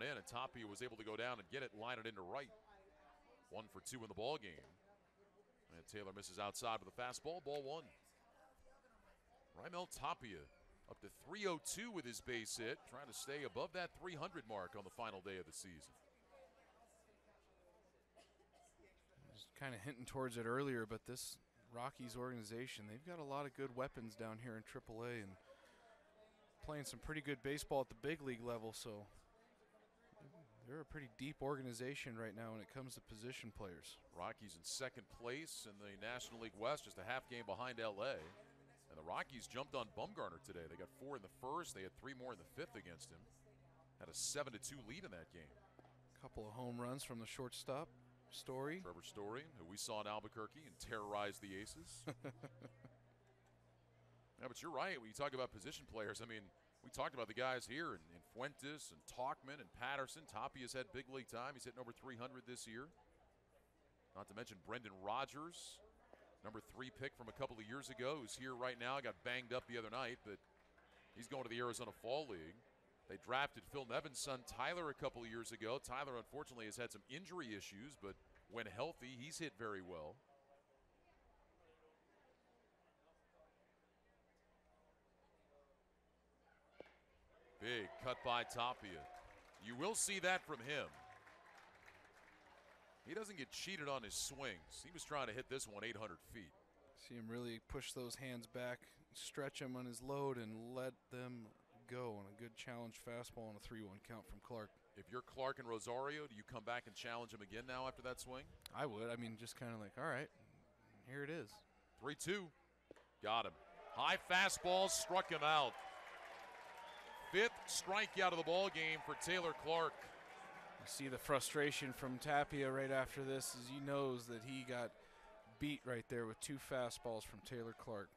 and in, and Tapia was able to go down and get it, line it into right. 1 for 2 in the ball game. And Taylor misses outside with a fastball, ball 1. Raimel Tapia up to 302 with his base hit, trying to stay above that 300 mark on the final day of the season. I was kind of hinting towards it earlier, but this Rockies organization, they've got a lot of good weapons down here in AAA and playing some pretty good baseball at the big league level, so they're a pretty deep organization right now when it comes to position players. Rockies in second place in the National League West, just a half game behind L.A., and the Rockies jumped on Bumgarner today. They got 4 in the first. They had 3 more in the fifth against him. Had a 7-2 lead in that game. A couple of home runs from the shortstop, Story. Trevor Story, who we saw in Albuquerque and terrorized the Aces. Yeah, but you're right. When you talk about position players, I mean, we talked about the guys here in Fuentes and Talkman and Patterson. Tapia's had big league time. He's hitting over 300 this year. Not to mention Brendan Rodgers, number 3 pick from a couple of years ago, who's here right now. Got banged up the other night, but he's going to the Arizona Fall League. They drafted Phil Nevin's son Tyler a couple of years ago. Tyler, unfortunately, has had some injury issues, but when healthy, he's hit very well. Big cut by Tapia. You will see that from him. He doesn't get cheated on his swings. He was trying to hit this one 800 feet. See him really push those hands back, stretch him on his load, and let them go on a good challenge fastball on a 3-1 count from Clarke. If you're Clarke and Rosario, do you come back and challenge him again now after that swing? I would. I mean, just kind of like, all right, here it is. 3-2. Got him. High fastball struck him out. 5th strikeout of the ball game for Taylor Clarke. You see the frustration from Tapia right after this as he knows that he got beat right there with 2 fastballs from Taylor Clarke.